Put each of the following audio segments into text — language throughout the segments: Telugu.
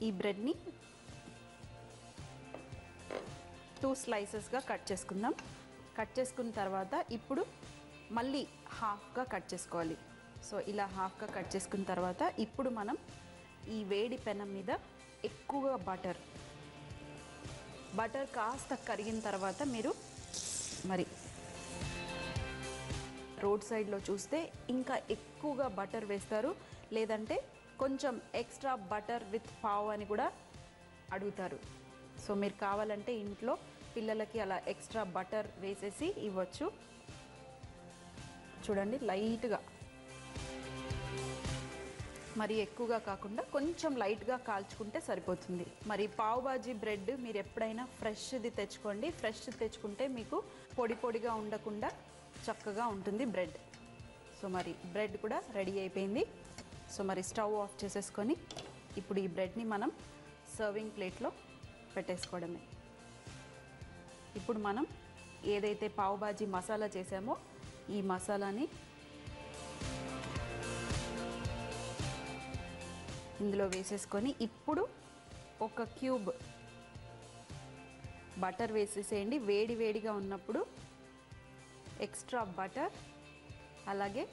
ఈ బ్రెడ్ని 2 స్లైసెస్గా కట్ చేసుకుందాం. కట్ చేసుకున్న తర్వాత ఇప్పుడు మళ్ళీ హాఫ్గా కట్ చేసుకోవాలి. సో ఇలా హాఫ్గా కట్ చేసుకున్న తర్వాత ఇప్పుడు మనం ఈ వేడి పెనం మీద ఎక్కువగా బటర్ కాస్త కరిగిన తర్వాత మీరు మరి రోడ్ సైడ్లో చూస్తే ఇంకా ఎక్కువగా బటర్ వేస్తారు, లేదంటే కొంచెం ఎక్స్ట్రా బటర్ విత్ పావ్ అని కూడా అడుగుతారు. సో మీరు కావాలంటే ఇంట్లో పిల్లలకి అలా ఎక్స్ట్రా బటర్ వేసేసి ఇవ్వచ్చు. చూడండి, లైట్గా, మరి ఎక్కువగా కాకుండా కొంచెం లైట్గా కాల్చుకుంటే సరిపోతుంది. మరి పావ్ బాజీ బ్రెడ్ మీరు ఎప్పుడైనా ఫ్రెష్ది తెచ్చుకోండి. ఫ్రెష్ తెచ్చుకుంటే మీకు పొడి పొడిగా ఉండకుండా చక్కగా ఉంటుంది బ్రెడ్. సో మరి బ్రెడ్ కూడా రెడీ అయిపోయింది. సో మరి స్టవ్ ఆఫ్ చేసేసుకొని ఇప్పుడు ఈ బ్రెడ్ని మనం సర్వింగ్ ప్లేట్లో పెట్టేసుకోవడమే. ఇప్పుడు మనం ఏదైతే పావ్ బాజీ మసాలా చేసామో ఈ మసాలాని ఇందులో వేసేసుకొని ఇప్పుడు ఒక క్యూబ్ బటర్ వేసేసేయండి. వేడి వేడిగా ఉన్నప్పుడు ఎక్స్ట్రా బటర్, అలాగే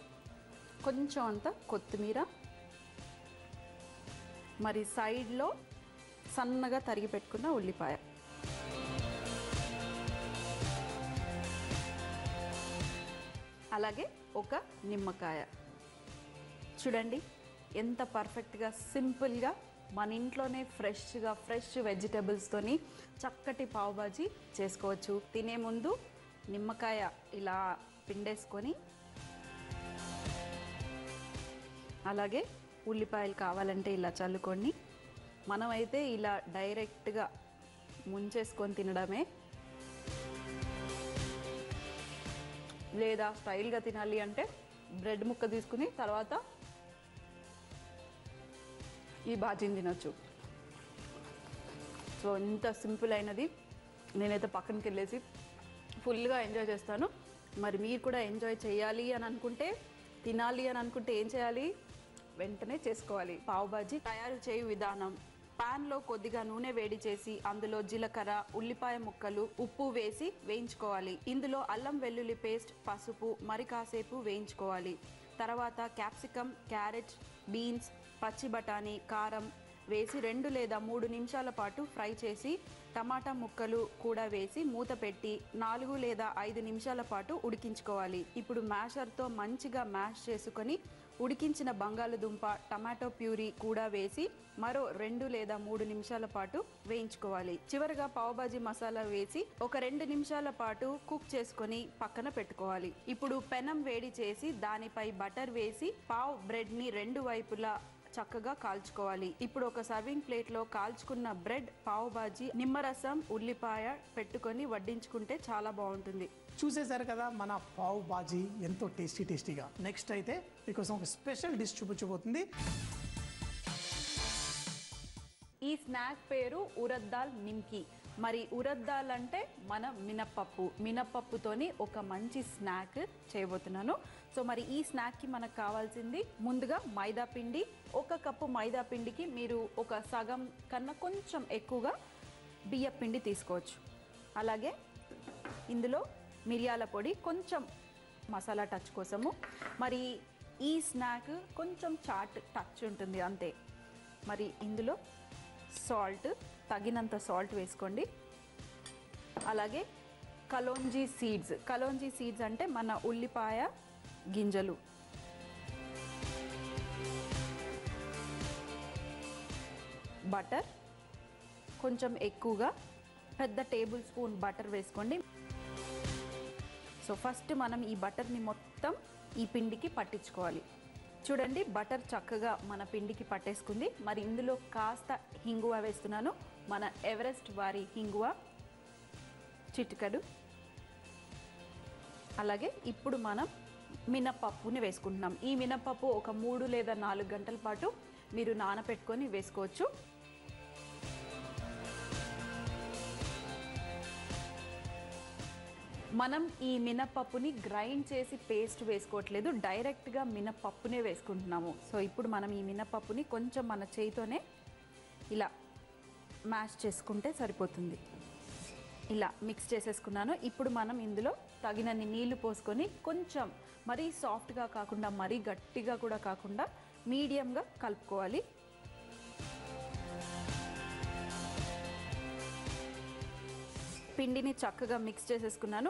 కొంచెం అంత కొత్తిమీర, మరి సైడ్లో సన్నగా తరిగి పెట్టుకున్న ఉల్లిపాయ, అలాగే ఒక నిమ్మకాయ. చూడండి ఎంత పర్ఫెక్ట్గా సింపుల్గా మన ఇంట్లోనే ఫ్రెష్ వెజిటబుల్స్తోని చక్కటి పావ్ బాజీ చేసుకోవచ్చు. తినే ముందు నిమ్మకాయ ఇలా పిండేసుకొని, అలాగే ఉల్లిపాయలు కావాలంటే ఇలా చల్లుకొని, మనమైతే ఇలా డైరెక్ట్గా ముంచేసుకొని తినడమే. లేదా స్టైల్గా తినాలి అంటే బ్రెడ్ ముక్క తీసుకుని తర్వాత ఈ బాజీని తినొచ్చు. సో ఇంత సింపుల్ అయినది. నేనైతే పక్కనకి వెళ్ళేసి ఫుల్గా ఎంజాయ్ చేస్తాను. మరి మీరు కూడా ఎంజాయ్ చేయాలి అని అనుకుంటే, తినాలి అని అనుకుంటే ఏం చేయాలి? వెంటనే చేసుకోవాలి. పావ్ బాజీ తయారు చేయు విధానం: పాన్లో కొద్దిగా నూనె వేడి చేసి అందులో జీలకర్ర, ఉల్లిపాయ ముక్కలు, ఉప్పు వేసి వేయించుకోవాలి. ఇందులో అల్లం వెల్లుల్లి పేస్ట్, పసుపు మరి కాసేపు వేయించుకోవాలి. తర్వాత క్యాప్సికమ్, క్యారెట్, బీన్స్, పచ్చి బఠానీ, కారం వేసి 2 లేదా 3 నిమిషాల పాటు ఫ్రై చేసి టమాటా ముక్కలు కూడా వేసి మూత పెట్టి 4 లేదా 5 నిమిషాల పాటు ఉడికించుకోవాలి. ఇప్పుడు మ్యాషర్తో మంచిగా మ్యాష్ చేసుకొని ఉడికించిన బంగాళదుంప, టమాటో ప్యూరీ కూడా వేసి మరో 2 లేదా 3 నిమిషాల పాటు వేయించుకోవాలి. చివరగా పావ్ బాజీ మసాలా వేసి ఒక 2 నిమిషాల పాటు కుక్ చేసుకొని పక్కన పెట్టుకోవాలి. ఇప్పుడు పెనం వేడి చేసి దానిపై బటర్ వేసి పావ్ బ్రెడ్ని 2 వైపులా చక్కగా కాల్చుకోవాలి. ఇప్పుడు ఒక సర్వింగ్ ప్లేట్లో కాల్చుకున్న బ్రెడ్, పావ్ బాజీ, నిమ్మరసం, ఉల్లిపాయ పెట్టుకొని వడ్డించుకుంటే చాలా బాగుంటుంది. చూసేశారు కదా మన పావ్ బాజీ ఎంతో టేస్టీగా. నెక్స్ట్ అయితే మీకోసం ఒక స్పెషల్ డిష్ చూపించబోతుంది. ఈ స్నాక్ పేరు ఉరద్ దాల్ నిమ్కి. మరి ఉరద్ దాల్ అంటే మన మినప్పప్పుతోని ఒక మంచి స్నాక్ చేయబోతున్నాను. సో మరి ఈ స్నాక్కి మనకు కావాల్సింది ముందుగా మైదా పిండి. 1 కప్పు మైదా పిండికి మీరు ఒక సగం కన్నా కొంచెం ఎక్కువగా బియ్య పిండి తీసుకోవచ్చు. అలాగే ఇందులో మిరియాల పొడి, కొంచెం మసాలా టచ్ కోసము. మరి ఈ స్నాక్ కొంచెం చాట్ టచ్ ఉంటుంది అంతే. మరి ఇందులో సాల్ట్, తగినంత సాల్ట్ వేసుకోండి. అలాగే కలోంజీ సీడ్స్ అంటే మన ఉల్లిపాయ గింజలు. బటర్ కొంచెం ఎక్కువగా, పెద్ద టేబుల్ స్పూన్ బటర్ వేసుకోండి. సో ఫస్ట్ మనం ఈ బటర్ని మొత్తం ఈ పిండికి పట్టించుకోవాలి. చూడండి, బటర్ చక్కగా మన పిండికి పట్టేసుకుంది. మరి ఇందులో కాస్త హింగువ వేస్తున్నాను. మన ఎవరెస్ట్ వారి హింగువ చిటికెడు. అలాగే ఇప్పుడు మనం మినప్పప్పుని వేసుకుంటున్నాం. ఈ మినప్పప్పు ఒక 3 లేదా 4 గంటల పాటు మీరు నానపెట్టుకొని వేసుకోవచ్చు. మనం ఈ మినప్పప్పుని గ్రైండ్ చేసి పేస్ట్ వేసుకోవట్లేదు, డైరెక్ట్గా మినప్పప్పునే వేసుకుంటున్నాము. సో ఇప్పుడు మనం ఈ మినప్పప్పుని కొంచెం మన చేయితోనే ఇలా మ్యాష్ చేసుకుంటే సరిపోతుంది. ఇలా మిక్స్ చేసేసుకున్నాను. ఇప్పుడు మనం ఇందులో తగినన్ని నీళ్లు పోసుకొని కొంచెం మరీ సాఫ్ట్గా కాకుండా మరీ గట్టిగా కూడా కాకుండా మీడియంగా కలుపుకోవాలి. పిండిని చక్కగా మిక్స్ చేసేసుకున్నాను.